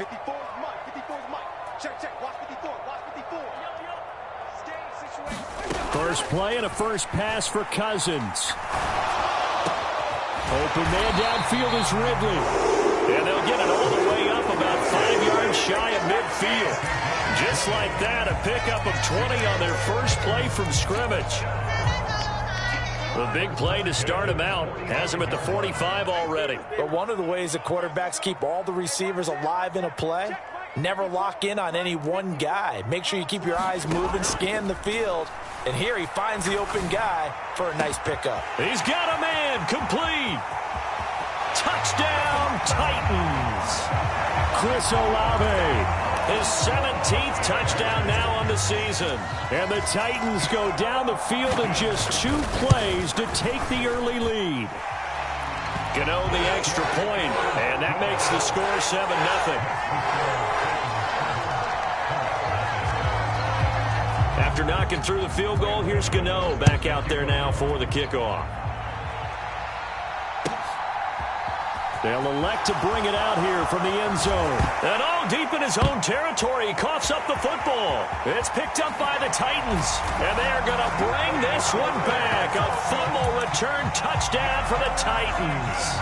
54 is Mike. 54 is Mike. Check. Watch 54. Watch 54. First play and a first pass for Cousins. Open man downfield is Ridley. And they'll get it all the way up about 5 yards shy of midfield. Just like that, a pickup of 20 on their first play from scrimmage. The big play to start him out. Has him at the 45 already. But one of the ways the quarterbacks keep all the receivers alive in a play, never lock in on any one guy. Make sure you keep your eyes moving, scan the field. And here he finds the open guy for a nice pickup. He's got a man, complete. Touchdown, Titans. Chris Olave. His 17th touchdown now on the season. And the Titans go down the field in just 2 plays to take the early lead. Gano the extra point, and that makes the score 7-0. After knocking through the field goal, here's Gano back out there now for the kickoff. They'll elect to bring it out here from the end zone. And all deep in his own territory, he coughs up the football. It's picked up by the Titans. And they're going to bring this one back. A fumble return touchdown for the Titans.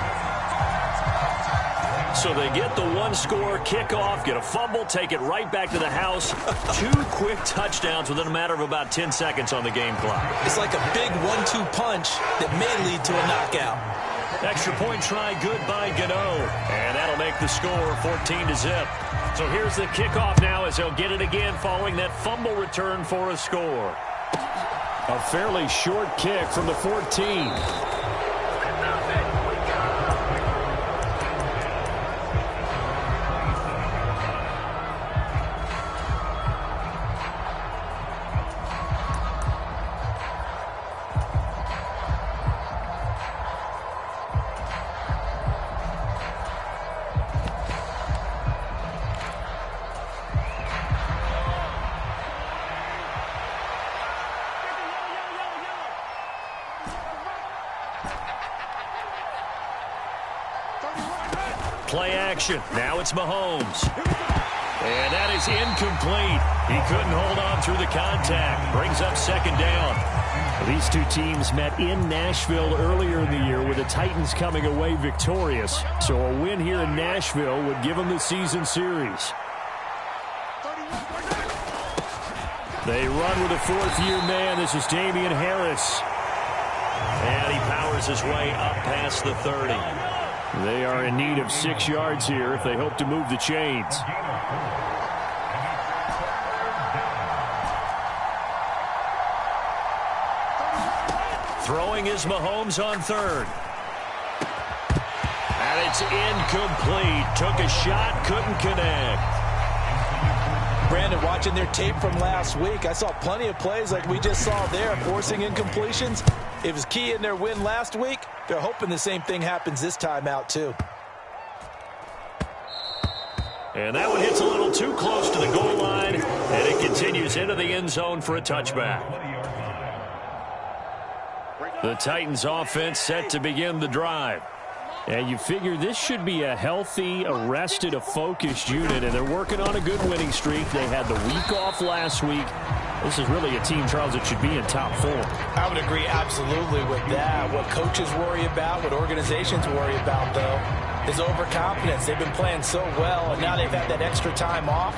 So they get the one-score kickoff, get a fumble, take it right back to the house. 2 quick touchdowns within a matter of about 10 seconds on the game clock. It's like a big 1-2 punch that may lead to a knockout. Extra point try good by Gano. And that'll make the score 14-0. So here's the kickoff now as they'll get it again following that fumble return for a score. A fairly short kick from the 14. Play action. Now it's Mahomes. And that is incomplete. He couldn't hold on through the contact. Brings up second down. These two teams met in Nashville earlier in the year with the Titans coming away victorious. So a win here in Nashville would give them the season series. They run with a fourth-year man. This is Damian Harris. And he powers his way up past the 30. They are in need of 6 yards here if they hope to move the chains. Throwing is Mahomes on third. And it's incomplete. Took a shot, couldn't connect. Brandon, watching their tape from last week, I saw plenty of plays like we just saw there, forcing incompletions. It was key in their win last week. They're hoping the same thing happens this time out, too. And that one hits a little too close to the goal line, and it continues into the end zone for a touchback. The Titans offense set to begin the drive. And you figure this should be a healthy, arrested, a focused unit, and they're working on a good winning streak. They had the week off last week. This is really a team, Charles, that should be in top form. I would agree absolutely with that. What coaches worry about, what organizations worry about, though, is overconfidence. They've been playing so well, and now they've had that extra time off.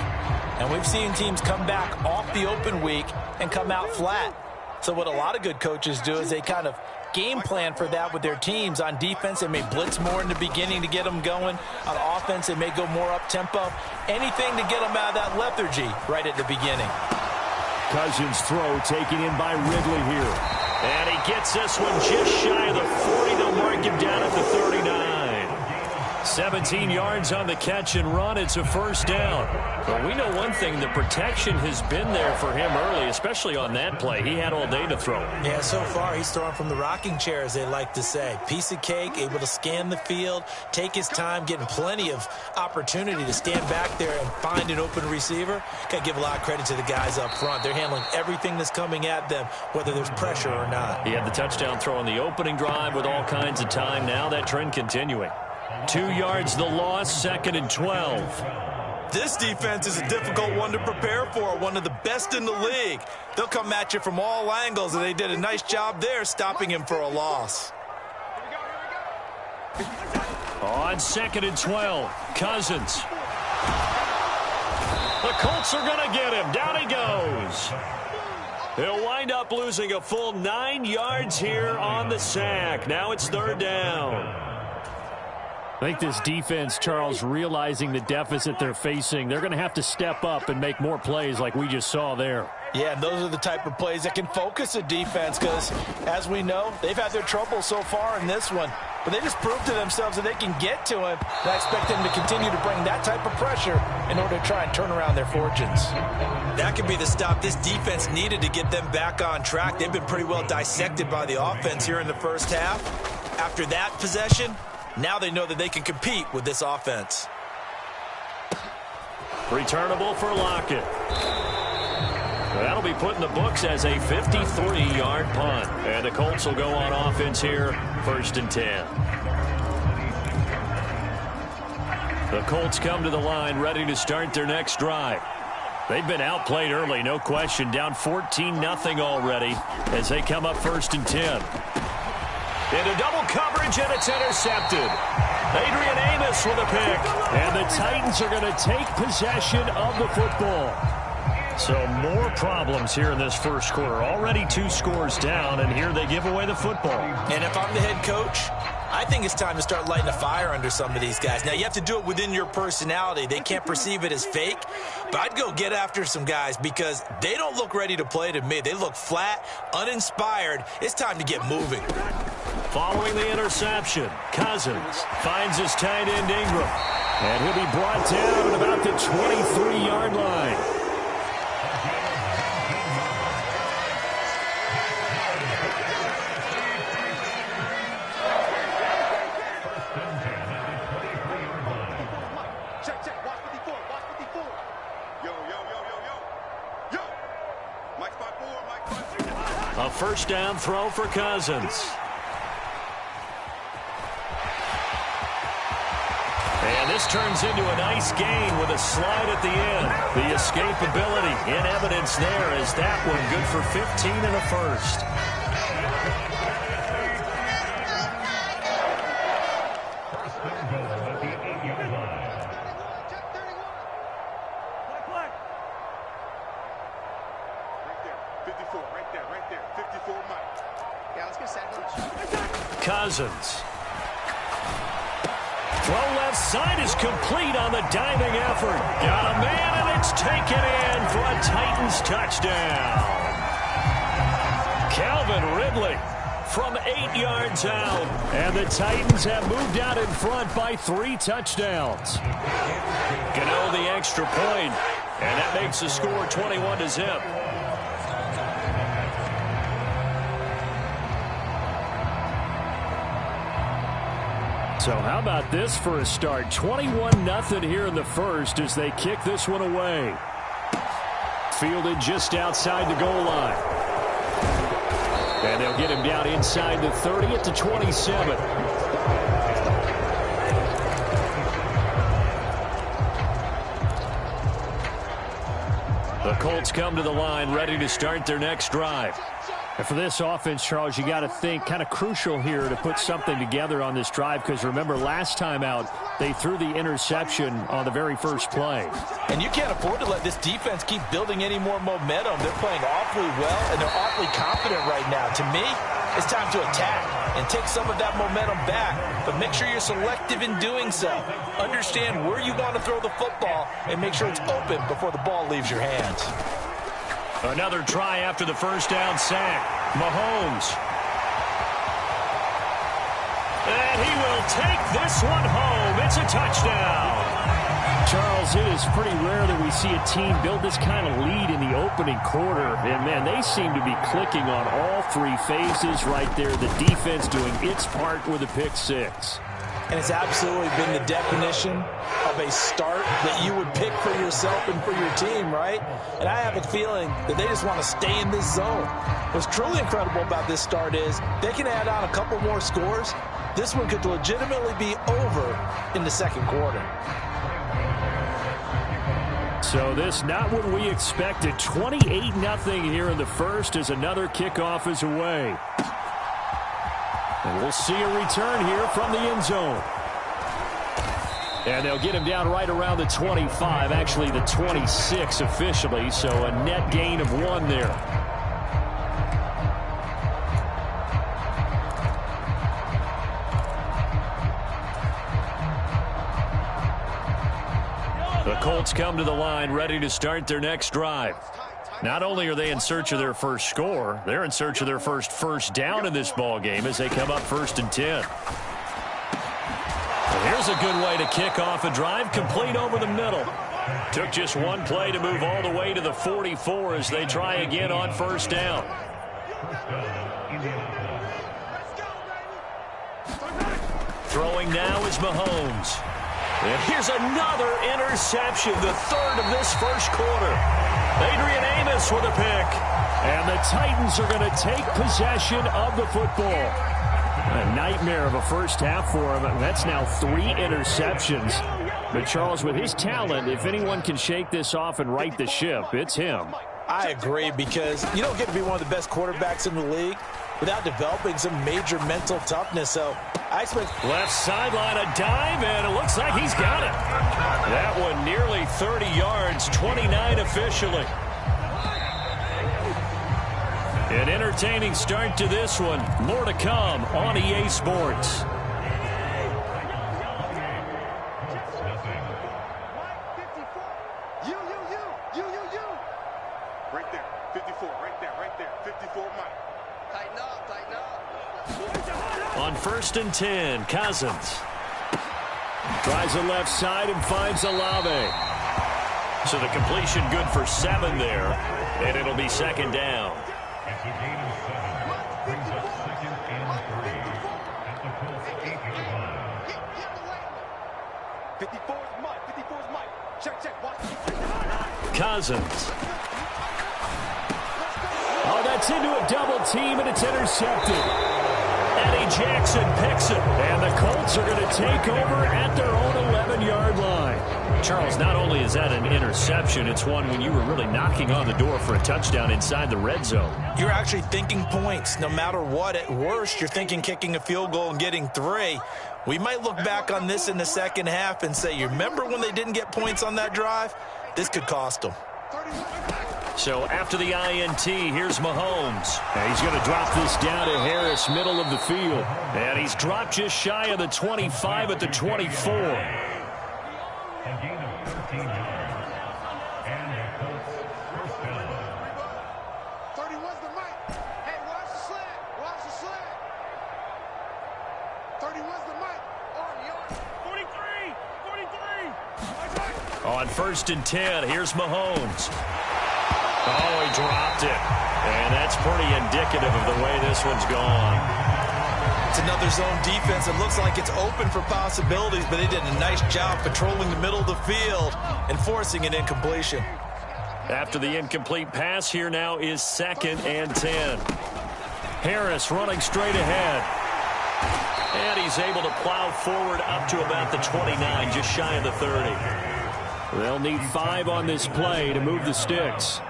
And we've seen teams come back off the open week and come out flat. So what a lot of good coaches do is they kind of game plan for that with their teams. On defense, they may blitz more in the beginning to get them going. On offense, they may go more up-tempo. Anything to get them out of that lethargy right at the beginning. Cousins' throw taken in by Ridley here. And he gets this one just shy of the 40. They'll mark him down at the 39. 17 yards on the catch and run. It's a first down. But we know one thing, the protection has been there for him early, especially on that play. He had all day to throw. Yeah, so far he's throwing from the rocking chair, as they like to say. Piece of cake, able to scan the field, take his time, getting plenty of opportunity to stand back there and find an open receiver. Got to give a lot of credit to the guys up front. They're handling everything that's coming at them, whether there's pressure or not. He had the touchdown throw on the opening drive with all kinds of time. Now that trend continuing. 2 yards the loss, 2nd and 12. This defense is a difficult one to prepare for, one of the best in the league. They'll come at you from all angles, and they did a nice job there stopping him for a loss. On 2nd and 12, Cousins. The Colts are going to get him. Down he goes. He'll wind up losing a full 9 yards here on the sack. Now it's 3rd down. I think this defense, Charles, realizing the deficit they're facing, they're going to have to step up and make more plays like we just saw there. Yeah, and those are the type of plays that can focus a defense because, as we know, they've had their trouble so far in this one. But they just proved to themselves that they can get to him. And I expect them to continue to bring that type of pressure in order to try and turn around their fortunes. That could be the stop this defense needed to get them back on track. They've been pretty well dissected by the offense here in the first half. After that possession, now they know that they can compete with this offense. Returnable for Lockett. That'll be put in the books as a 53-yard punt. And the Colts will go on offense here, 1st and 10. The Colts come to the line ready to start their next drive. They've been outplayed early, no question. Down 14-0 already as they come up 1st and 10. Into double coverage, and it's intercepted. Adrian Amos with a pick. And the Titans are going to take possession of the football. So more problems here in this first quarter. Already 2 scores down, and here they give away the football. And if I'm the head coach, I think it's time to start lighting a fire under some of these guys. Now, you have to do it within your personality. They can't perceive it as fake, but I'd go get after some guys because they don't look ready to play to me. They look flat, uninspired. It's time to get moving. Following the interception, Cousins finds his tight end Ingram, and he'll be brought down at about the 23-yard line. A 1st down throw for Cousins. And this turns into a nice gain with a slide at the end. The escapability in evidence there as that one good for 15 and a 1st. Cousins. Throw left side is complete on the diving effort. Got a man, and it's taken in for a Titans touchdown. Calvin Ridley from 8 yards out. And the Titans have moved out in front by 3 touchdowns. Gano the extra point, and that makes the score 21-0. So how about this for a start? 21-0 here in the first as they kick this one away. Fielded just outside the goal line. And they'll get him down inside the 30 at the 27. The Colts come to the line ready to start their next drive. And for this offense, Charles, you got to think kind of crucial here to put something together on this drive because remember last time out they threw the interception on the very first play. And you can't afford to let this defense keep building any more momentum. They're playing awfully well and they're awfully confident right now. To me, it's time to attack and take some of that momentum back. But make sure you're selective in doing so. Understand where you want to throw the football and make sure it's open before the ball leaves your hands. Another try after the first down sack. Mahomes. And he will take this one home. It's a touchdown. Charles, it is pretty rare that we see a team build this kind of lead in the opening quarter. And, man, they seem to be clicking on all 3 phases right there. The defense doing its part with a pick 6. And it's absolutely been the definition of a start that you would pick for yourself and for your team, right? And I have a feeling that they just want to stay in this zone. What's truly incredible about this start is they can add on a couple more scores. This one could legitimately be over in the second quarter. So this not what we expected. 28-0 here in the first as another kickoff is away. And we'll see a return here from the end zone. And they'll get him down right around the 25, actually the 26 officially, so a net gain of 1 there. The Colts come to the line ready to start their next drive. Not only are they in search of their first score, they're in search of their first down in this ball game as they come up 1st and 10. Here's a good way to kick off a drive, complete over the middle. Took just one play to move all the way to the 44 as they try again on 1st down. Throwing now is Mahomes. And here's another interception, the 3rd of this first quarter. Adrian Amos with a pick. And the Titans are going to take possession of the football. A nightmare of a first half for him. That's now 3 interceptions. But Charles, with his talent, if anyone can shake this off and right the ship, it's him. I agree, because you don't get to be one of the best quarterbacks in the league without developing some major mental toughness. So I expect left sideline, a dive, and it looks like he's got it. That one nearly 30 yards, 29 officially. An entertaining start to this one. More to come on EA Sports. Right there, 54, right there, 54, Mike. Tighten up. On 1st and 10, Cousins. Tries the left side and finds Olave. So the completion good for 7 there, and it'll be 2nd down. Cousins. Oh, that's into a double team, and it's intercepted. Eddie Jackson picks it, and the Colts are going to take over at their own 11-yard line. Charles, not only is that an interception, it's one when you were really knocking on the door for a touchdown inside the red zone. You're actually thinking points. No matter what, at worst, you're thinking kicking a field goal and getting 3. We might look back on this in the second half and say, you remember when they didn't get points on that drive? This could cost them. So after the INT, here's Mahomes. And he's going to drop this down to Harris, middle of the field. And he's dropped just shy of the 25 at the 24. On 1st and 10, here's Mahomes. Oh, he dropped it. And that's pretty indicative of the way this one's gone. It's another zone defense. It looks like it's open for possibilities, but they did a nice job patrolling the middle of the field and forcing an incompletion. After the incomplete pass, here now is 2nd and 10. Harris running straight ahead. And he's able to plow forward up to about the 29, just shy of the 30. They'll need 5 on this play to move the sticks.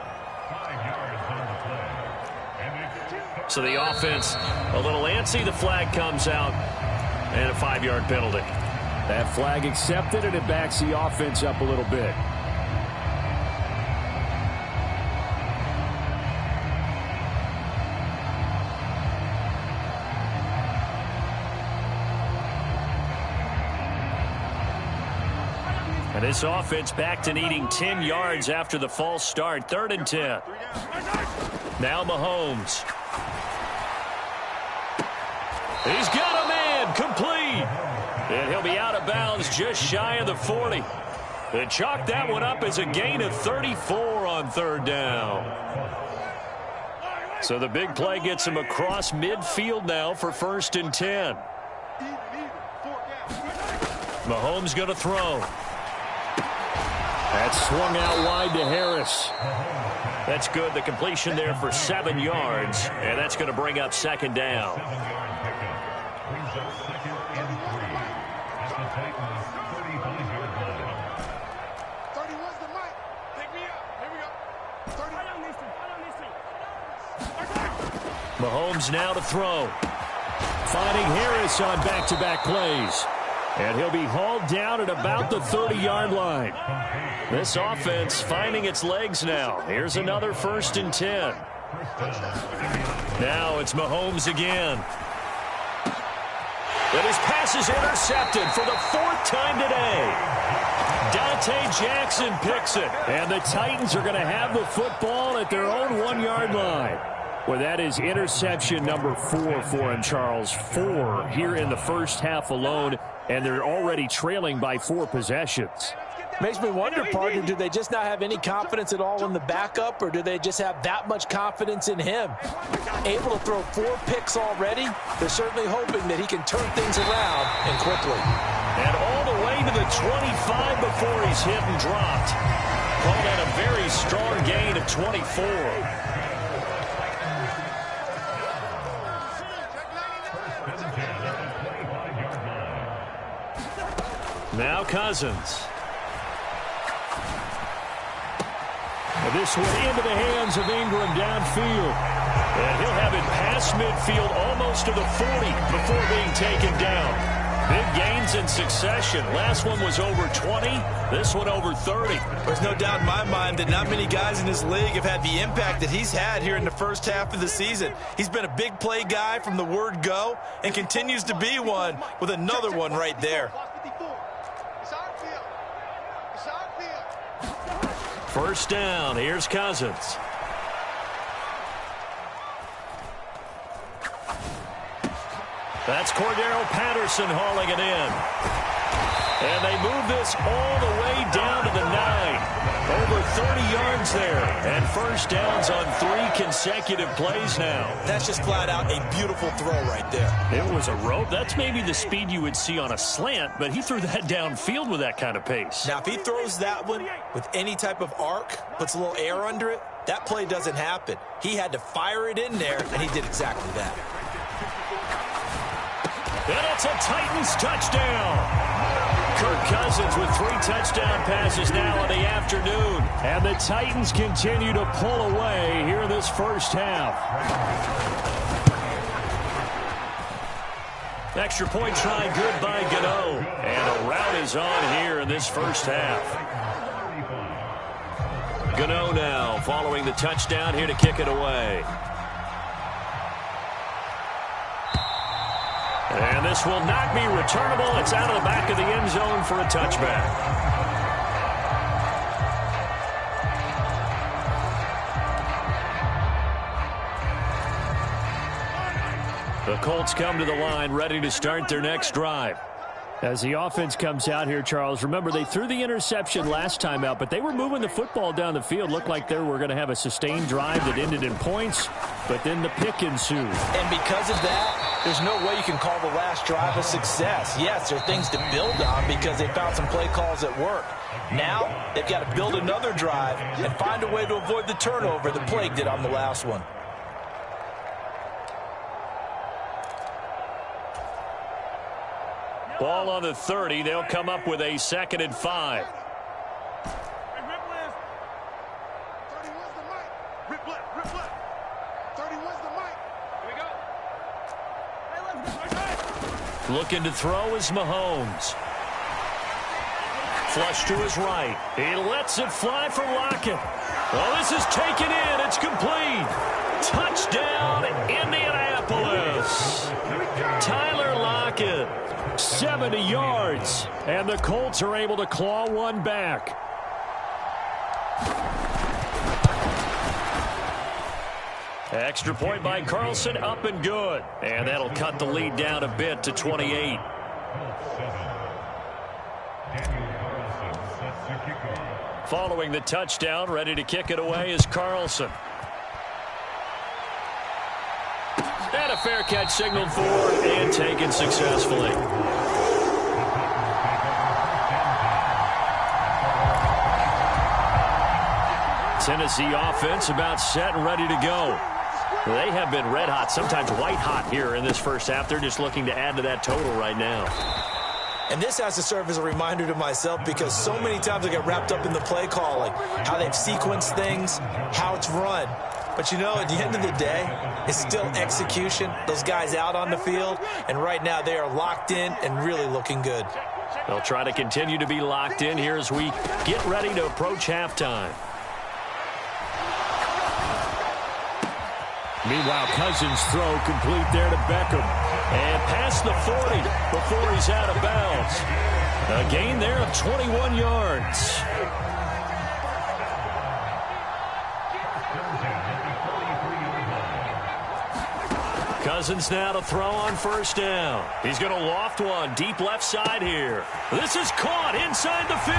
So the offense a little antsy. The flag comes out, and a 5-yard penalty. That flag accepted, and it backs the offense up a little bit. And this offense back to needing 10 yards after the false start. 3rd and 10. Now Mahomes. He's got a man, complete. And he'll be out of bounds just shy of the 40. They chalk that one up as a gain of 34 on 3rd down. So the big play gets him across midfield now for 1st and 10. Mahomes going to throw. That's swung out wide to Harris. That's good. The completion there for 7 yards, and that's going to bring up 2nd down. Mahomes now to throw. Finding Harris on back-to-back plays. And he'll be hauled down at about the 30-yard line. This offense finding its legs now. Here's another 1st and 10. Now it's Mahomes again. But his pass is intercepted for the 4th time today. Dante Jackson picks it. And the Titans are going to have the football at their own 1-yard line. Well, that is interception number 4 for him, Charles. 4 here in the first half alone, and they're already trailing by 4 possessions. Makes me wonder, partner, do they just not have any confidence at all in the backup, or do they just have that much confidence in him? Able to throw 4 picks already, they're certainly hoping that he can turn things around and quickly. And all the way to the 25 before he's hit and dropped. Called that a very strong gain of 24. Now Cousins. This one into the hands of Ingram downfield. And he'll have it past midfield almost to the 40 before being taken down. Big gains in succession. Last one was over 20. This one over 30. There's no doubt in my mind that not many guys in this league have had the impact that he's had here in the first half of the season. He's been a big play guy from the word go and continues to be one with another one right there. First down, here's Cousins. That's Cordero Patterson hauling it in. And they move this all the way down to the 9. Over 30 yards there. And first downs on 3 consecutive plays now. That's just flat out a beautiful throw right there. It was a rope. That's maybe the speed you would see on a slant, but he threw that downfield with that kind of pace. Now, if he throws that one with any type of arc, puts a little air under it, that play doesn't happen. He had to fire it in there, and he did exactly that. And it's a Titans touchdown. Kirk Cousins with 3 touchdown passes now in the afternoon. And the Titans continue to pull away here in this first half. Extra point try good by Gano. And a route is on here in this first half. Gano now following the touchdown here to kick it away. And this will not be returnable. It's out of the back of the end zone for a touchback. The Colts come to the line, ready to start their next drive. As the offense comes out here, Charles, remember they threw the interception last time out, but they were moving the football down the field. Looked like they were going to have a sustained drive that ended in points, but then the pick ensued. And because of that, there's no way you can call the last drive a success. Yes, there are things to build on because they found some play calls that work. Now, they've got to build another drive and find a way to avoid the turnover the Plague did on the last one. Ball on the 30. They'll come up with a 2nd and 5. Looking to throw is Mahomes. Flush to his right. He lets it fly for Lockett. Well, this is taken in. It's complete. Touchdown, Indianapolis. Tyler Lockett. 70 yards, and the Colts are able to claw one back. Extra point by Carlson, up and good. And that'll cut the lead down a bit to 28. Following the touchdown, ready to kick it away is Carlson. And a fair catch signaled for and taken successfully. Tennessee offense about set and ready to go. They have been red hot, sometimes white hot here in this first half. They're just looking to add to that total right now. And this has to serve as a reminder to myself because so many times I get wrapped up in the play calling, how they've sequenced things, how it's run. But, you know, at the end of the day, it's still execution. Those guys out on the field, and right now they are locked in and really looking good. They'll try to continue to be locked in here as we get ready to approach halftime. Meanwhile, Cousins' throw complete there to Beckham. And past the 40 before he's out of bounds. A gain there of 21 yards. Cousins now to throw on first down. He's going to loft one deep left side here. This is caught inside the 15.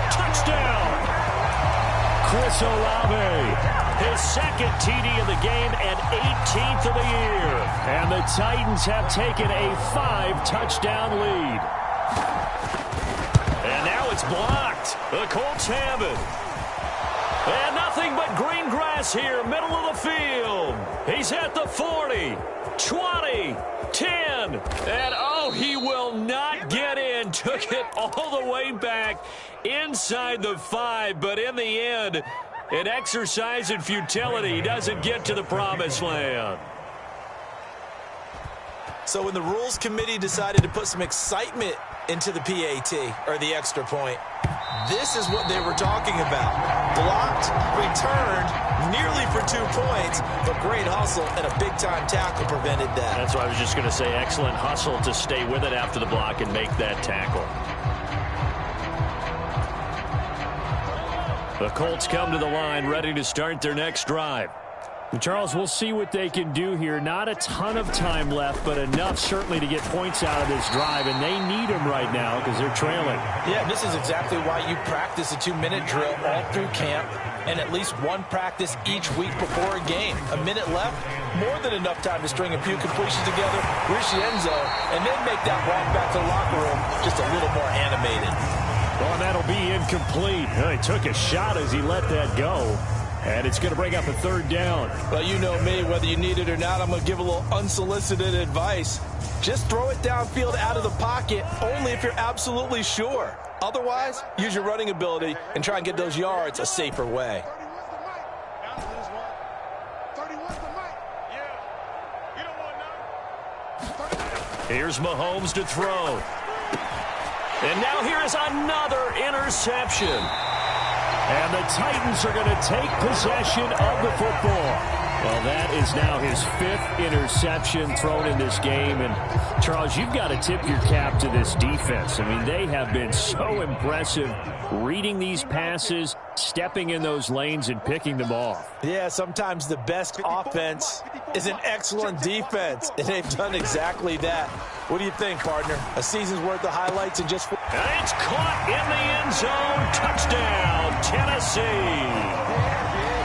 Touchdown. Chris Olave. His second TD of the game and 18th of the year. And the Titans have taken a 5-touchdown lead. And now it's blocked. The Colts have it. And nothing but green grass here, middle of the field. He's at the 40, 20, 10. And, oh, he will not get in. Took it all the way back inside the 5. But in the end, an exercise in futility. He doesn't get to the promised land. So when the Rules Committee decided to put some excitement into the PAT, or the extra point, this is what they were talking about. Blocked, returned, nearly for 2 points, but great hustle and a big-time tackle prevented that. That's what I was just going to say. Excellent hustle to stay with it after the block and make that tackle. The Colts come to the line ready to start their next drive. And Charles, we'll see what they can do here. Not a ton of time left, but enough certainly to get points out of this drive, and they need them right now because they're trailing. Yeah, this is exactly why you practice a 2-minute drill all through camp and at least one practice each week before a game. A minute left, more than enough time to string a few completions together, reach the end zone, and then make that walk back to the locker room just a little more animated. Well, and that'll be incomplete. He took a shot as he let that go. And it's going to bring up a third down. Well, you know me, whether you need it or not, I'm going to give a little unsolicited advice. Just throw it downfield out of the pocket, only if you're absolutely sure. Otherwise, use your running ability and try and get those yards a safer way. Here's Mahomes to throw. And now here is another interception. And the Titans are going to take possession of the football. Well, that is now his 5th interception thrown in this game. And, Charles, you've got to tip your cap to this defense. I mean, they have been so impressive reading these passes, stepping in those lanes, and picking them off. Yeah, sometimes the best offense is an excellent defense, and they've done exactly that. What do you think, partner? A season's worth of highlights in just 4. And it's caught in the end zone. Touchdown, Tennessee.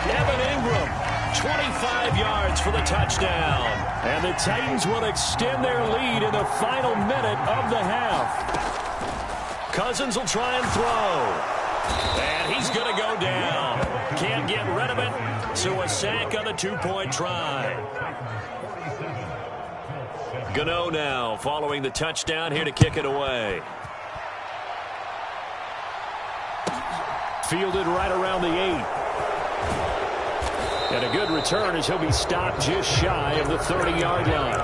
Evan Ingram, 25 yards for the touchdown. And the Titans will extend their lead in the final minute of the half. Cousins will try and throw. And he's going to go down. Can't get rid of it. So a sack on the 2-point try. Gano now following the touchdown here to kick it away. Fielded right around the 8. And a good return as he'll be stopped just shy of the 30-yard line.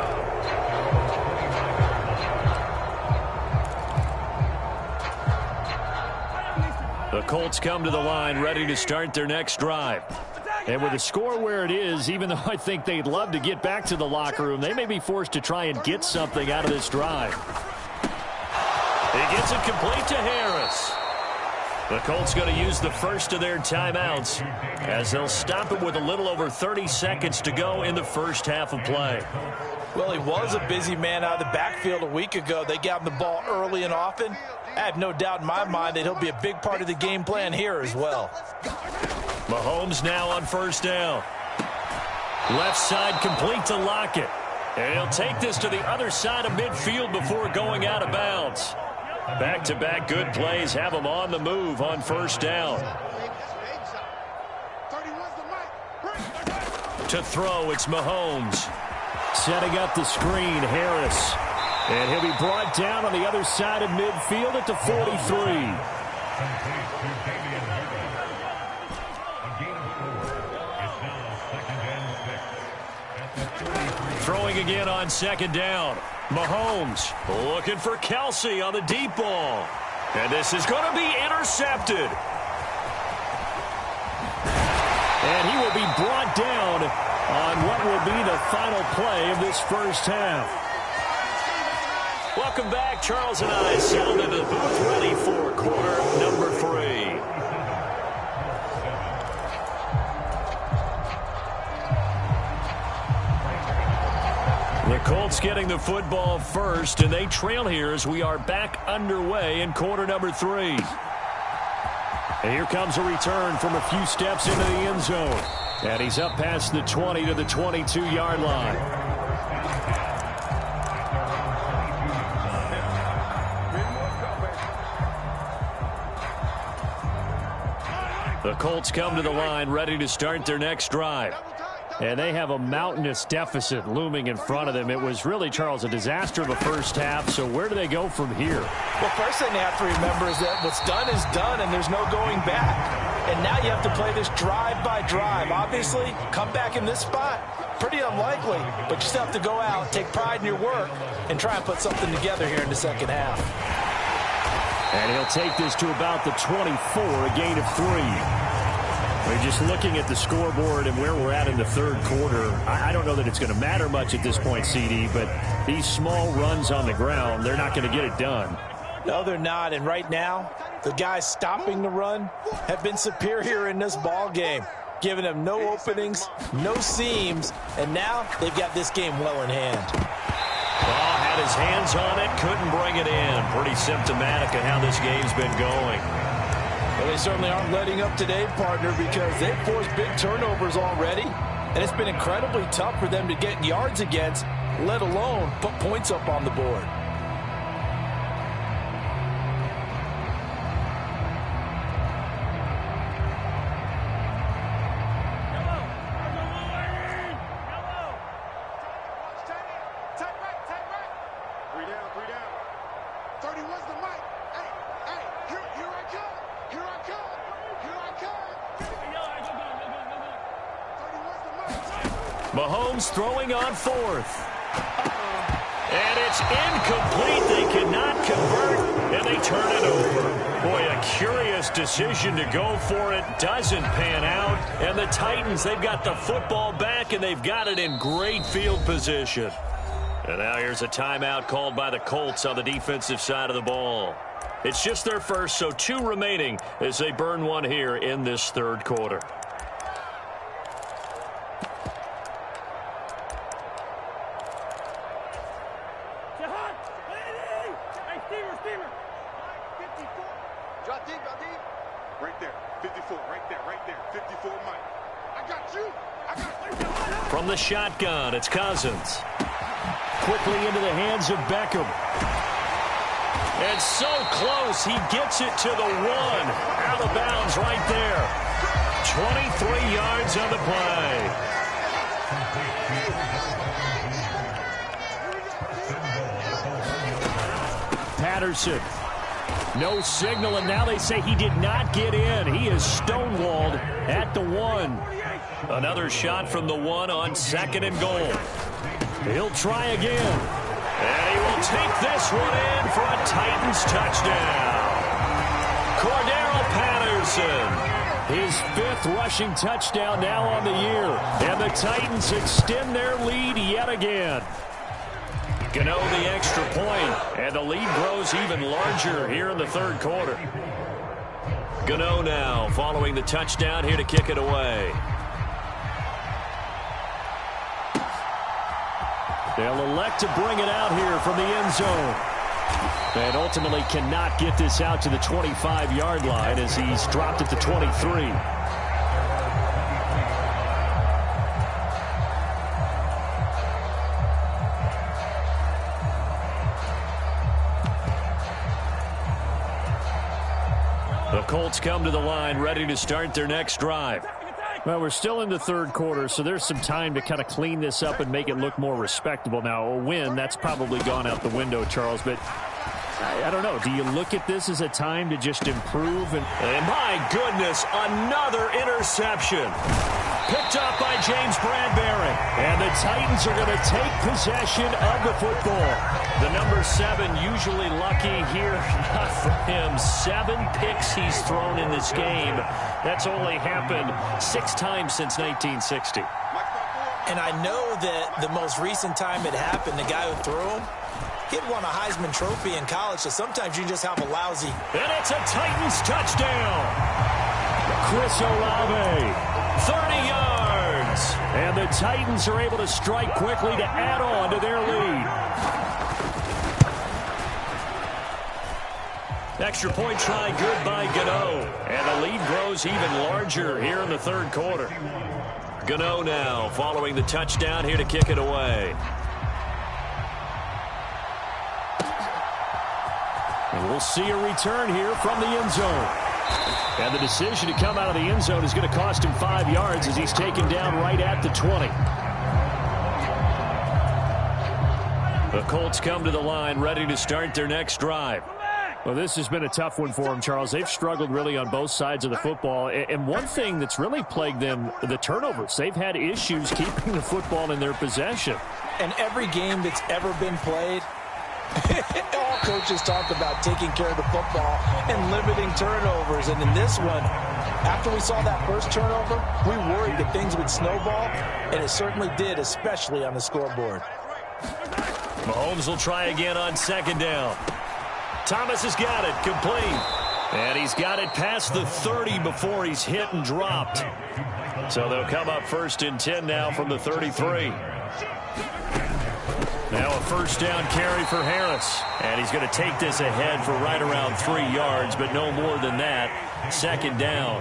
The Colts come to the line ready to start their next drive. And with the score where it is, even though I think they'd love to get back to the locker room, they may be forced to try and get something out of this drive. He gets it complete to Harris. The Colts going to use the first of their timeouts as they'll stop it with a little over 30 seconds to go in the first half of play. Well, he was a busy man out of the backfield a week ago. They got him the ball early and often. I have no doubt in my mind that he'll be a big part of the game plan here as well. Mahomes now on first down. Left side complete to Lockett. And he'll take this to the other side of midfield before going out of bounds. Back-to-back good plays have him on the move on first down. To throw, it's Mahomes. Setting up the screen, Harris. And he'll be brought down on the other side of midfield at the 43. throwing again on second down. Mahomes looking for Kelsey on the deep ball. And this is going to be intercepted. And he will be brought down on what will be the final play of this first half. Welcome back. Charles and I settled into the booth, ready for quarter number 3. The Colts getting the football first, and they trail here as we are back underway in quarter number 3. And here comes a return from a few steps into the end zone. And he's up past the 20 to the 22-yard line. The Colts come to the line ready to start their next drive. And they have a mountainous deficit looming in front of them. It was really, Charles, a disaster of a first half. So where do they go from here? Well, first thing they have to remember is that what's done is done, and there's no going back. And now you have to play this drive by drive. Obviously, come back in this spot, pretty unlikely. But you still have to go out, take pride in your work, and try and put something together here in the second half. And he'll take this to about the 24, a gain of 3. We're just looking at the scoreboard and where we're at in the third quarter. I don't know that it's going to matter much at this point, CD, but these small runs on the ground, they're not going to get it done. No, they're not. And right now, the guys stopping the run have been superior in this ball game, giving them no openings, no seams, and now they've got this game well in hand. Well, had his hands on it, couldn't bring it in. Pretty symptomatic of how this game's been going. Well, they certainly aren't letting up today, partner, because they've forced big turnovers already, and it's been incredibly tough for them to get yards against, let alone put points up on the board. Mahomes throwing on fourth. And it's incomplete. They cannot convert, and they turn it over. Boy, a curious decision to go for it. Doesn't pan out. And the Titans, they've got the football back, and they've got it in great field position. And now here's a timeout called by the Colts on the defensive side of the ball. It's just their first, so 2 remaining as they burn one here in this third quarter. From the shotgun, it's Cousins. Quickly into the hands of Beckham. And so close, he gets it to the 1. Out of bounds right there. 23 yards on the play. Patterson. No signal, and now they say he did not get in. He is stonewalled at the 1. Another shot from the 1 on 2nd and goal. He'll try again. And he will take this one in for a Titans touchdown. Cordero Patterson. His 5th rushing touchdown now on the year. And the Titans extend their lead yet again. Gano the extra point, and the lead grows even larger here in the third quarter. Gano now following the touchdown here to kick it away. They'll elect to bring it out here from the end zone. And ultimately cannot get this out to the 25-yard line as he's dropped at the 23. The Colts come to the line ready to start their next drive. Well, we're still in the third quarter, so there's some time to kind of clean this up and make it look more respectable. Now, a win, that's probably gone out the window, Charles, but I don't know. Do you look at this as a time to just improve? And my goodness, another interception. Picked up by James Bradbury. And the Titans are going to take possession of the football. The number 7 usually lucky here. Not for him. 7 picks he's thrown in this game. That's only happened 6 times since 1960. And I know that the most recent time it happened, the guy who threw him, he'd won a Heisman Trophy in college, so sometimes you just have a lousy. And it's a Titans touchdown. Chris Olave, 30 yards. And the Titans are able to strike quickly to add on to their lead. Extra point try good by Gano. And the lead grows even larger here in the third quarter. Gano now following the touchdown here to kick it away. And we'll see a return here from the end zone. And the decision to come out of the end zone is going to cost him 5 yards as he's taken down right at the 20. The Colts come to the line ready to start their next drive. Well, this has been a tough one for them, Charles. They've struggled really on both sides of the football. And one thing that's really plagued them, the turnovers. They've had issues keeping the football in their possession. And every game that's ever been played, all coaches talk about taking care of the football and limiting turnovers. And in this one, after we saw that first turnover, we worried that things would snowball, and it certainly did, especially on the scoreboard. Mahomes will try again on second down. Thomas has got it, complete. And he's got it past the 30 before he's hit and dropped. So they'll come up 1st and 10 now from the 33. Now a first down carry for Harris. And he's going to take this ahead for right around 3 yards, but no more than that. Second down.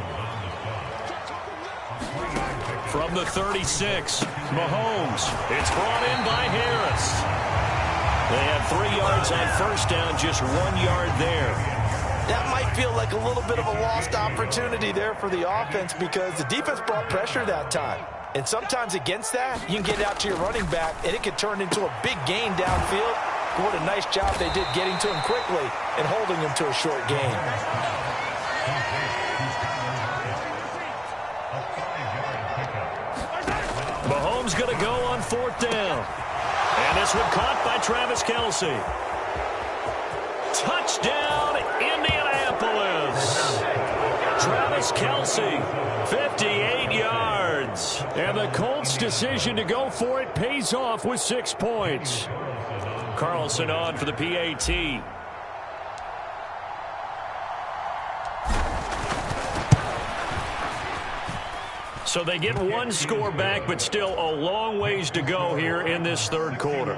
From the 36, Mahomes. It's brought in by Harris. They have 3 yards on first down, just 1 yard there. That might feel like a little bit of a lost opportunity there for the offense because the defense brought pressure that time. And sometimes against that, you can get out to your running back, and it could turn into a big gain downfield. But what a nice job they did getting to him quickly and holding him to a short gain. Mahomes going to go on 4th down. And this one caught by Travis Kelce. Touchdown, Indianapolis. Travis Kelce, 58 yards. And the Colts' decision to go for it pays off with 6 points. Carlson on for the PAT. So they get 1 score back, but still a long ways to go here in this third quarter.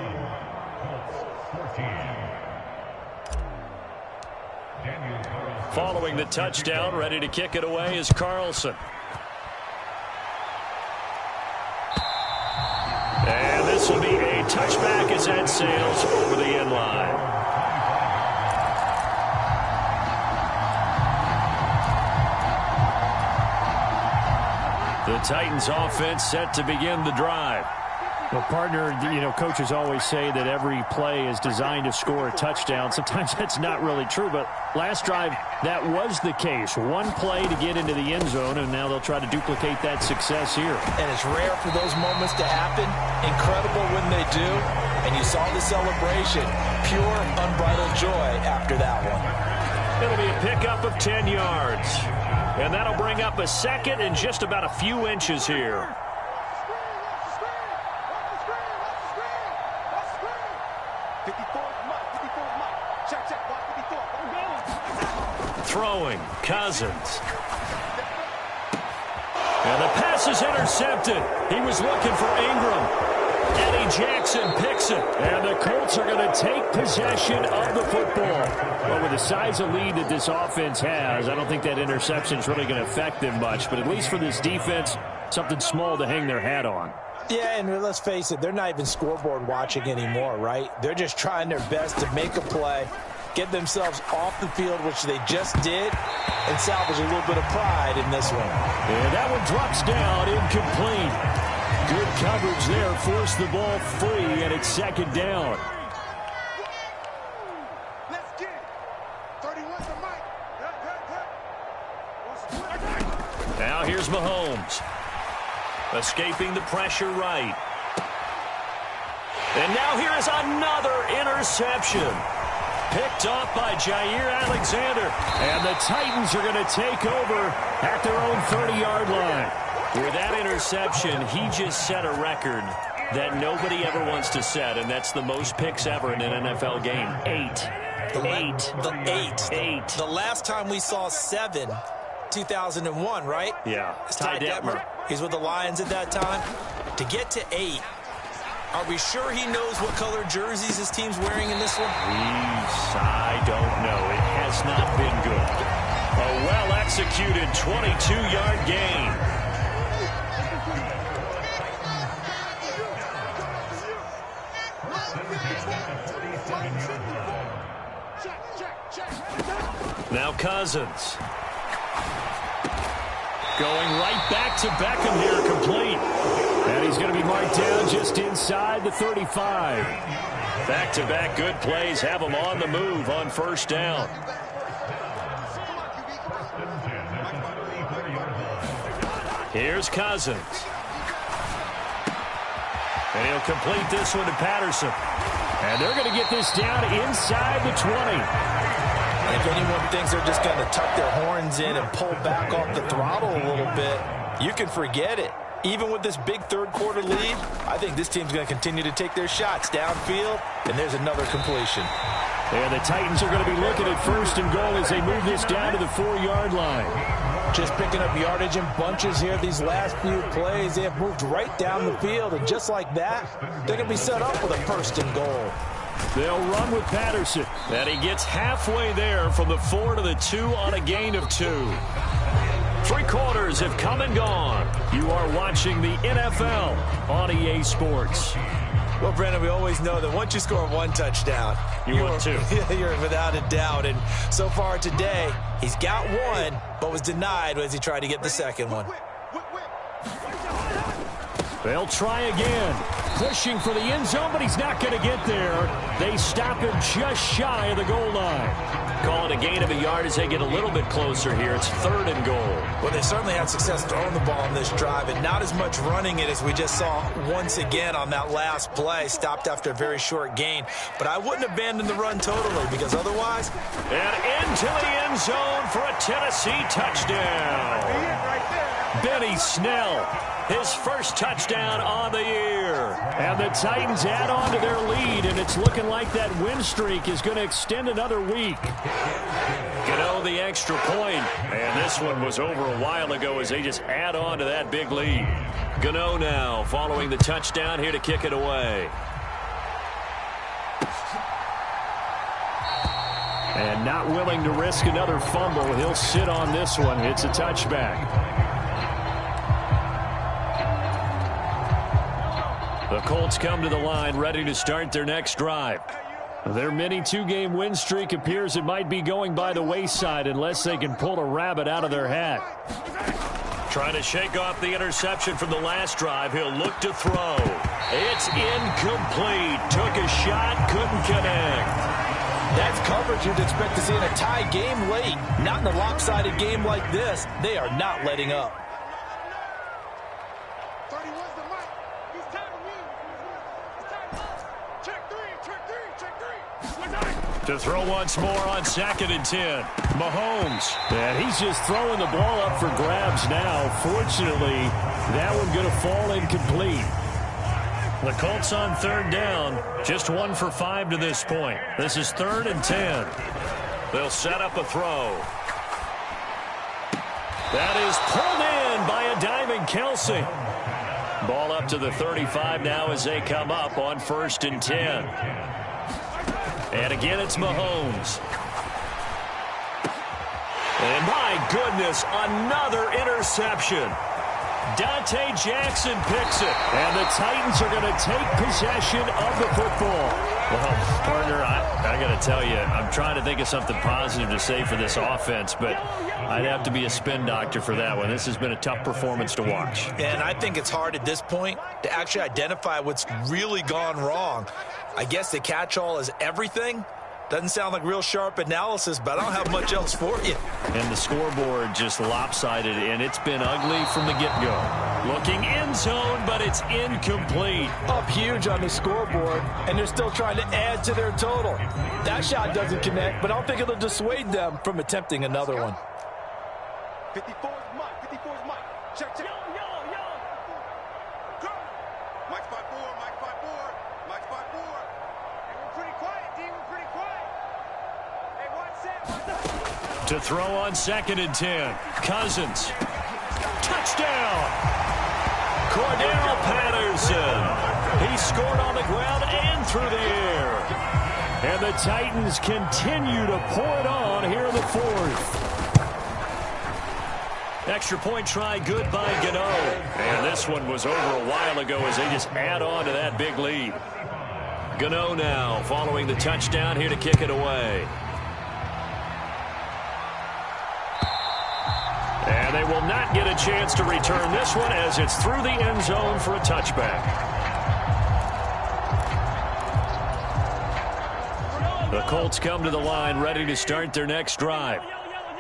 Following the touchdown, ready to kick it away is Carlson. And this will be a touchback as that sails over the end line. The Titans offense set to begin the drive. Well, partner, coaches always say that every play is designed to score a touchdown. Sometimes that's not really true, but last drive, that was the case. 1 play to get into the end zone, and now they'll try to duplicate that success here. And it's rare for those moments to happen. Incredible when they do. And you saw the celebration. Pure, unbridled joy after that one. It'll be a pickup of 10 yards. And that'll bring up a 2nd and just about a few inches here. Throwing, Cousins. And the pass is intercepted. He was looking for Ingram. Eddie Jackson picks it. And the Colts are going to take possession of the football. Well, with the size of lead that this offense has, I don't think that interception is really going to affect them much. But at least for this defense, something small to hang their hat on. Yeah, and let's face it, they're not even scoreboard watching anymore, right? They're just trying their best to make a play, get themselves off the field, which they just did, and salvage a little bit of pride in this one. And that one drops down, incomplete. Good coverage there, forced the ball free, and it's 2nd down. Let's get Now here's Mahomes. Escaping the pressure right. And now here is another interception. Picked off by Jair Alexander. And the Titans are going to take over at their own 30-yard line. With that interception, he just set a record that nobody ever wants to set, and that's the most picks ever in an NFL game. 8. The last time we saw 7, 2001, right? Yeah. It's Ty Detmer. He's with the Lions at that time. To get to 8, are we sure he knows what color jerseys his team's wearing in this one? I don't know. It has not been good. A well-executed 22-yard gain. Now Cousins. Going right back to Beckham here, complete. And he's going to be marked down just inside the 35. Back-to-back good plays have him on the move on first down. Here's Cousins. And he'll complete this one to Patterson. And they're going to get this down inside the 20. If anyone thinks they're just going to tuck their horns in and pull back off the throttle a little bit, you can forget it. Even with this big third-quarter lead, I think this team's going to continue to take their shots downfield, and there's another completion. And the Titans are going to be looking at first and goal as they move this down to the 4-yard line. Just picking up yardage in bunches here these last few plays. They have moved right down the field, and just like that, they're going to be set up with a first and goal. They'll run with Patterson. And he gets halfway there from the 4 to the 2 on a gain of 2. 3 quarters have come and gone. You are watching the NFL on EA Sports. Well, Brandon, we always know that once you score 1 touchdown, you're 2. You're without a doubt. And so far today, he's got 1, but was denied as he tried to get the second one. They'll try again. Pushing for the end zone, but he's not going to get there. They stop him just shy of the goal line. Call it a gain of a yard as they get a little bit closer here. It's 3rd and goal. Well, they certainly had success throwing the ball on this drive, and not as much running it as we just saw once again on that last play. Stopped after a very short gain. But I wouldn't abandon the run totally, because otherwise... And into the end zone for a Tennessee touchdown. Benny Snell, his first touchdown on the year. And the Titans add on to their lead, and it's looking like that win streak is going to extend another week. Gano the extra point, and this one was over a while ago as they just add on to that big lead. Gano now following the touchdown here to kick it away. And not willing to risk another fumble. He'll sit on this one. It's a touchback. The Colts come to the line ready to start their next drive. Their mini 2-game win streak appears it might be going by the wayside unless they can pull a rabbit out of their hat. Trying to shake off the interception from the last drive. He'll look to throw. It's incomplete. Took a shot, couldn't connect. That's coverage you'd expect to see in a tie game late. Not in a lopsided game like this. They are not letting up. To throw once more on 2nd and 10. Mahomes. And he's just throwing the ball up for grabs now. Fortunately, that one going to fall incomplete. The Colts on 3rd down. Just 1 for 5 to this point. This is 3rd and 10. They'll set up a throw. That is pulled in by a diving Kelsey. Ball up to the 35 now as they come up on 1st and 10. And again, it's Mahomes. And my goodness, another interception. Dante Jackson picks it. And the Titans are going to take possession of the football. Well, partner, I got to tell you, I'm trying to think of something positive to say for this offense, but I'd have to be a spin doctor for that one. This has been a tough performance to watch. And I think it's hard at this point to actually identify what's really gone wrong. I guess the catch-all is everything, Doesn't sound like real sharp analysis, but I don't have much else for you. And the scoreboard just lopsided, and it's been ugly from the get-go. Looking end zone, but it's incomplete. Up huge on the scoreboard, and they're still trying to add to their total. That shot doesn't connect, but I don't think it'll dissuade them from attempting another one. 54 is Mike. 54 is Mike. Check, check. Yo. Go. Mike's 5-4. Mike's 5-4. Mike's 5-4. Hey, we're pretty quiet, D. We're pretty quiet. Hey, what's up? To throw on 2nd and 10. Cousins. Touchdown. Cordell Patterson. He scored on the ground and through the air. And the Titans continue to pour it on here in the 4th. Extra point try good by Gano. And this one was over a while ago as they just add on to that big lead. Gano now following the touchdown here to kick it away. And they will not get a chance to return this one as it's through the end zone for a touchback. The Colts come to the line ready to start their next drive.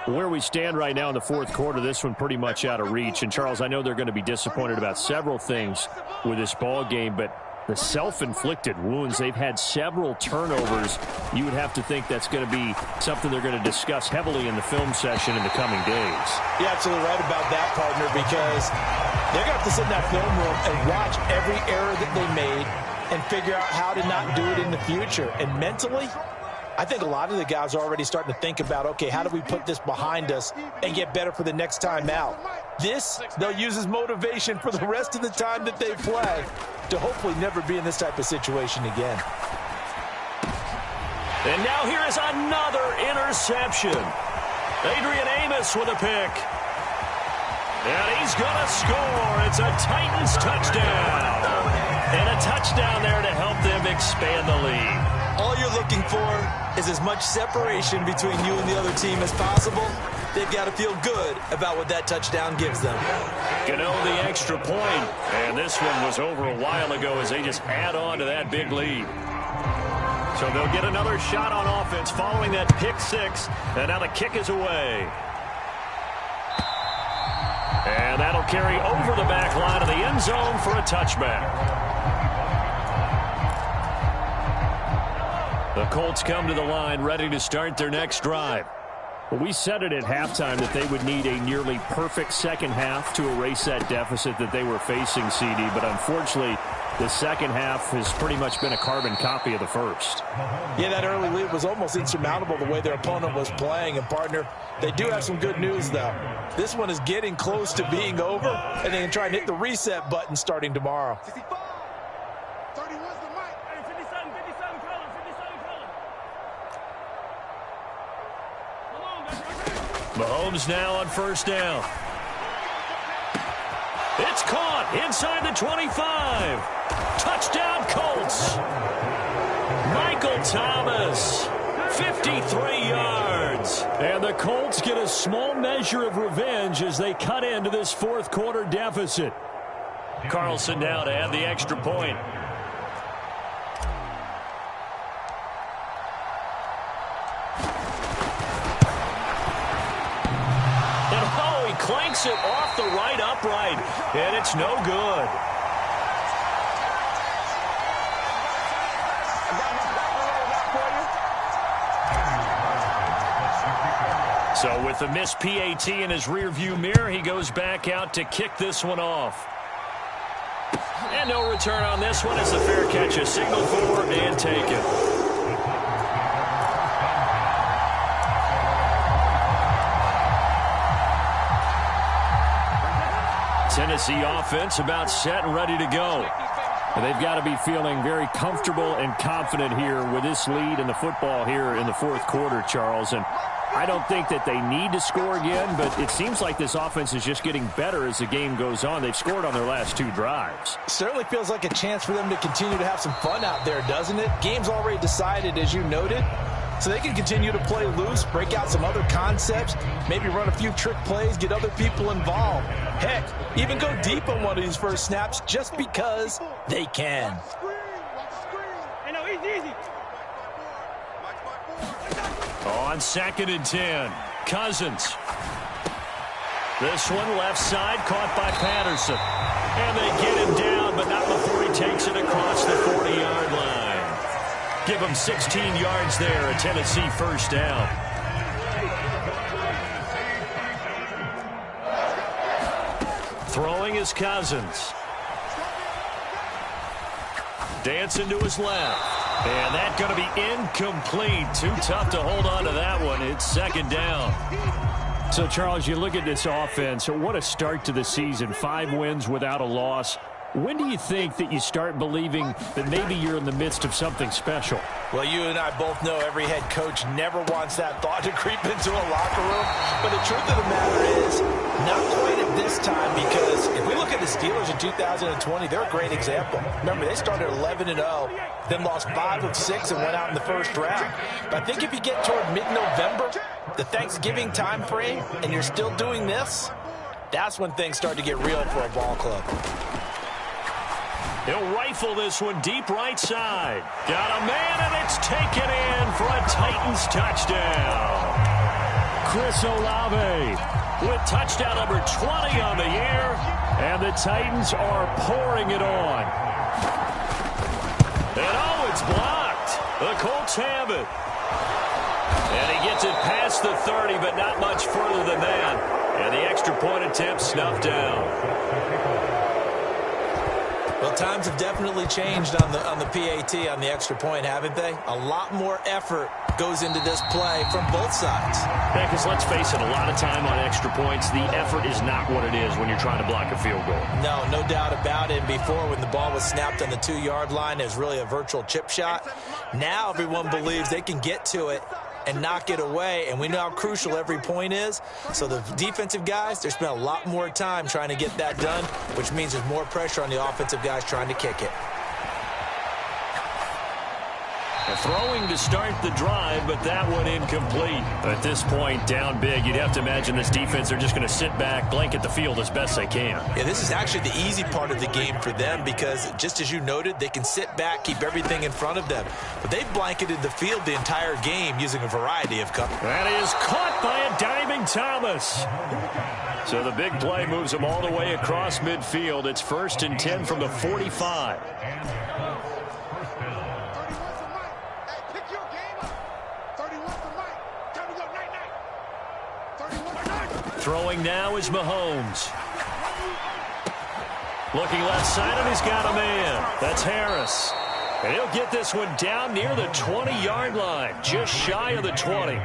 Where we stand right now in the 4th quarter, this one pretty much out of reach. And, Charles, I know they're going to be disappointed about several things with this ball game, but the self-inflicted wounds, they've had several turnovers. You would have to think that's going to be something they're going to discuss heavily in the film session in the coming days. You're absolutely right about that, partner, because they're going to have to sit in that film room and watch every error that they made and figure out how to not do it in the future. And mentally, I think a lot of the guys are already starting to think about, okay, how do we put this behind us and get better for the next time out? This, they'll use as motivation for the rest of the time that they play to hopefully never be in this type of situation again. And now here is another interception. Adrian Amos with a pick. And he's going to score. It's a Titans touchdown. And a touchdown there to help them expand the lead. All you're looking for is as much separation between you and the other team as possible. They've got to feel good about what that touchdown gives them. Gano the extra point. And this one was over a while ago as they just add on to that big lead. So they'll get another shot on offense following that pick 6. And now the kick is away. And that'll carry over the back line of the end zone for a touchback. The Colts come to the line ready to start their next drive. Well, we said it at halftime that they would need a nearly perfect second half to erase that deficit that they were facing, CD. But unfortunately, the second half has pretty much been a carbon copy of the first. Yeah, that early lead was almost insurmountable the way their opponent was playing. And, partner, they do have some good news, though. This one is getting close to being over, and they can try and hit the reset button starting tomorrow. 55. 31's the mic. Hey, 57, color. 57, color. Mahomes now on first down. It's caught inside the 25. Touchdown Colts. Michael Thomas, 53 yards. And the Colts get a small measure of revenge as they cut into this 4th quarter deficit. Carlson now to add the extra point. Clanks it off the right upright, and it's no good. So with the missed PAT in his rearview mirror, he goes back out to kick this one off. And no return on this one as the fair catch is signaled for and taken. Tennessee offense about set and ready to go. And they've got to be feeling very comfortable and confident here with this lead in the football here in the 4th quarter, Charles. And I don't think that they need to score again, but it seems like this offense is just getting better as the game goes on. They've scored on their last 2 drives. Certainly feels like a chance for them to continue to have some fun out there, doesn't it? Game's already decided, as you noted. So they can continue to play loose, break out some other concepts, maybe run a few trick plays, get other people involved. Heck, even go deep on one of these first snaps just because they can. On 2nd and 10, Cousins. This one left side caught by Patterson. And they get him down, but not before he takes it across the 40-yard line. Give him 16 yards there, a Tennessee first down. Throwing is Cousins. Dancing to his left. And that's going to be incomplete. Too tough to hold on to that one. It's 2nd down. So, Charles, you look at this offense, what a start to the season. 5 wins without a loss. When do you think that you start believing that maybe you're in the midst of something special? Well, you and I both know every head coach never wants that thought to creep into a locker room. But the truth of the matter is, not quite at this time, because if we look at the Steelers in 2020, they're a great example. Remember, they started 11-0, then lost 5 of 6 and went out in the first round. But I think if you get toward mid-November, the Thanksgiving time frame, and you're still doing this, that's when things start to get real for a ball club. He'll rifle this one deep right side. Got a man, and it's taken in for a Titans touchdown. Chris Olave with touchdown number 20 on the year. And the Titans are pouring it on. And oh, it's blocked. The Colts have it. And he gets it past the 30, but not much further than that. And the extra point attempt snuffed down. Well, times have definitely changed on the PAT, on the extra point, haven't they? A lot more effort goes into this play from both sides. Yeah, because let's face it, a lot of time on extra points, the effort is not what it is when you're trying to block a field goal. No doubt about it. Before, when the ball was snapped on the 2-yard line, it was really a virtual chip shot. Now everyone believes they can get to it and knock it away, and we know how crucial every point is. So the defensive guys, they spend a lot more time trying to get that done, which means there's more pressure on the offensive guys trying to kick it. Throwing to start the drive, but that one incomplete. At this point, down big, you'd have to imagine this defense, they're just going to sit back, blanket the field as best they can. Yeah, this is actually the easy part of the game for them because, just as you noted, they can sit back, keep everything in front of them. But they've blanketed the field the entire game using a variety of covers. That is caught by a diving Thomas. So the big play moves them all the way across midfield. It's 1st and 10 from the 45. Throwing now is Mahomes. Looking left side, and he's got a man. That's Harris. And he'll get this one down near the 20-yard line, just shy of the 20.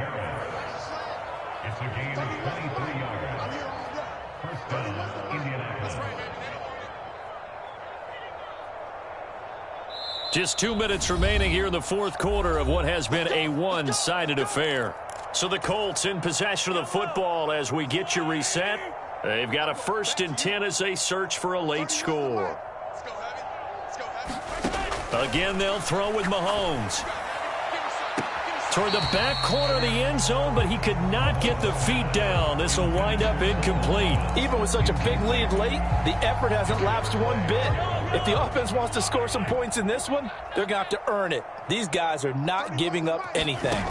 Just 2 minutes remaining here in the fourth quarter of what has been a one-sided affair. So the Colts in possession of the football as we get you reset. They've got a 1st and 10 as they search for a late score. Again, they'll throw with Mahomes. Toward the back corner of the end zone, but he could not get the feet down. This will wind up incomplete. Even with such a big lead late, the effort hasn't lapsed one bit. If the offense wants to score some points in this one, they're going to have to earn it. These guys are not giving up anything.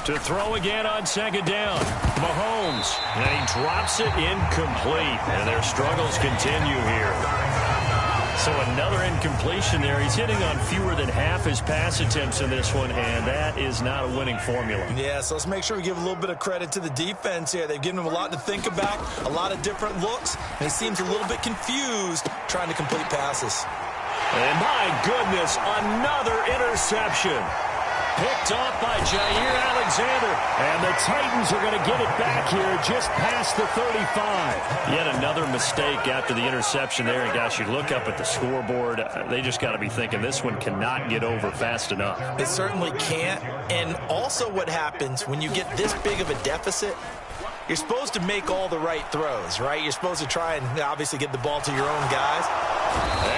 To throw again on 2nd down. Mahomes. And he drops it incomplete. And their struggles continue here. So another incompletion there. He's hitting on fewer than half his pass attempts in this one, and that is not a winning formula. Yeah, so let's make sure we give a little bit of credit to the defense here. They've given him a lot to think about, a lot of different looks, and he seems a little bit confused trying to complete passes. And my goodness, another interception. Picked off by Jair Alexander. And the Titans are going to get it back here just past the 35. Yet another mistake after the interception there. And, gosh, you look up at the scoreboard. They just got to be thinking this one cannot get over fast enough. It certainly can't. And also what happens when you get this big of a deficit, you're supposed to make all the right throws, right? You're supposed to try and obviously get the ball to your own guys.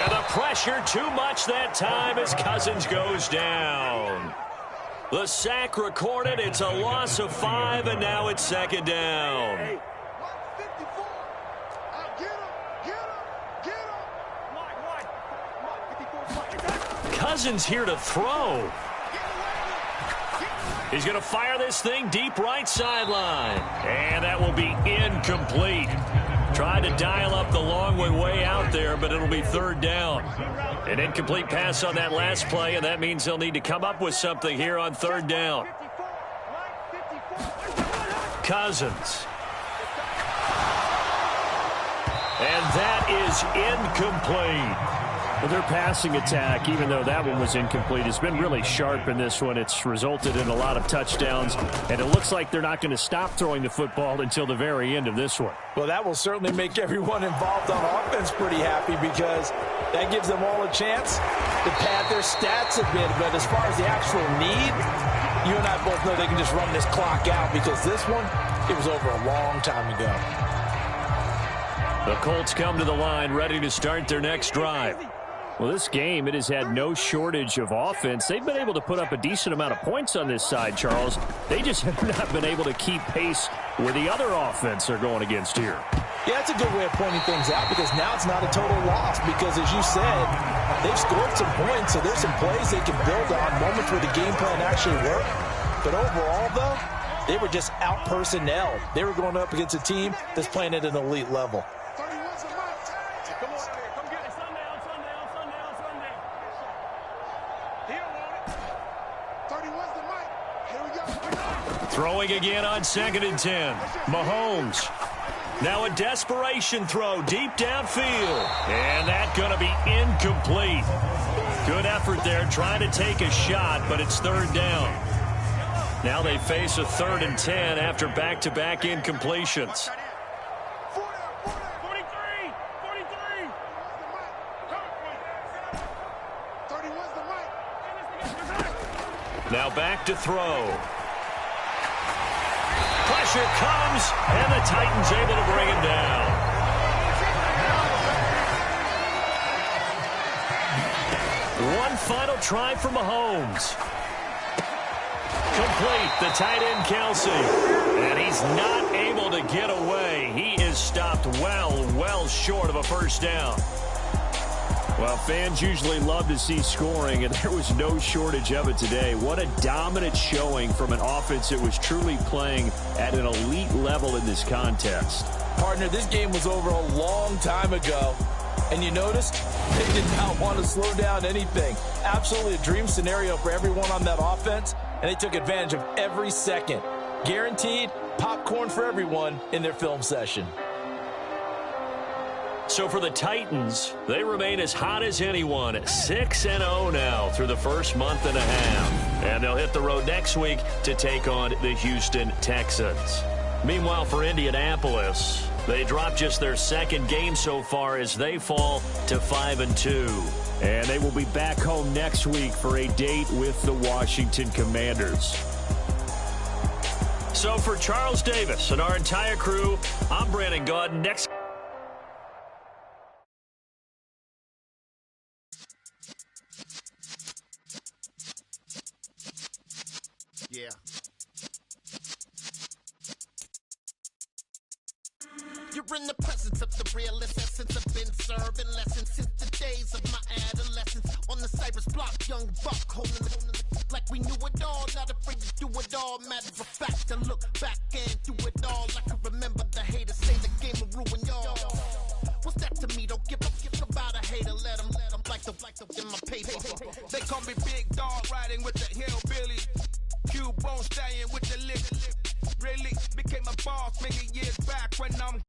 And the pressure too much that time as Cousins goes down. The sack recorded. It's a loss of 5, and now it's 2nd down. Cousins here to throw. He's going to fire this thing deep right sideline. And that will be incomplete. Tried to dial up the long way out there, but it'll be third down. An incomplete pass on that last play, and that means they'll need to come up with something here on third down. Cousins. And that is incomplete. Well, their passing attack, even though that one was incomplete, has been really sharp in this one. It's resulted in a lot of touchdowns, and it looks like they're not going to stop throwing the football until the very end of this one. Well, that will certainly make everyone involved on offense pretty happy because that gives them all a chance to pad their stats a bit. But as far as the actual need, you and I both know they can just run this clock out because this one, it was over a long time ago. The Colts come to the line ready to start their next drive. Well, this game, it has had no shortage of offense. They've been able to put up a decent amount of points on this side, Charles. They just have not been able to keep pace with the other offense they're going against here. Yeah, that's a good way of pointing things out because now it's not a total loss because, as you said, they've scored some points, so there's some plays they can build on, moments where the game plan actually worked. But overall, though, they were just out-personnel. They were going up against a team that's playing at an elite level. Throwing again on 2nd and 10. Mahomes. Now a desperation throw deep downfield. And that's going to be incomplete. Good effort there trying to take a shot, but it's third down. Now they face a 3rd and 10 after back-to-back incompletions. Now back to throw. Pressure comes, and the Titans able to bring him down. One final try for Mahomes. Complete, the tight end Kelsey. And he's not able to get away. He is stopped well short of a first down. Well, fans usually love to see scoring, and there was no shortage of it today. What a dominant showing from an offense that was truly playing at an elite level in this contest. Partner, this game was over a long time ago, and you noticed they did not want to slow down anything. Absolutely a dream scenario for everyone on that offense, and they took advantage of every second. Guaranteed popcorn for everyone in their film session. So for the Titans, they remain as hot as anyone, 6-0 now through the first month and a half. And they'll hit the road next week to take on the Houston Texans. Meanwhile, for Indianapolis, they dropped just their second game so far as they fall to 5-2. And they will be back home next week for a date with the Washington Commanders. So for Charles Davis and our entire crew, I'm Brandon Gaudin. Next. Yeah. You're in the presence of the realest essence. I've been serving lessons since the days of my adolescence. On the Cypress block, young buck holding the like we knew it all. Not afraid to do it all. Matter of fact, I look back and do it all. I can remember the haters say the game will ruin y'all. What's that to me? Don't give a fuck about a hater. Let them like the in my paper. They call me Big Dog, riding with the hillbilly. Cube bone staying with the lick. Really became a boss many years back when I'm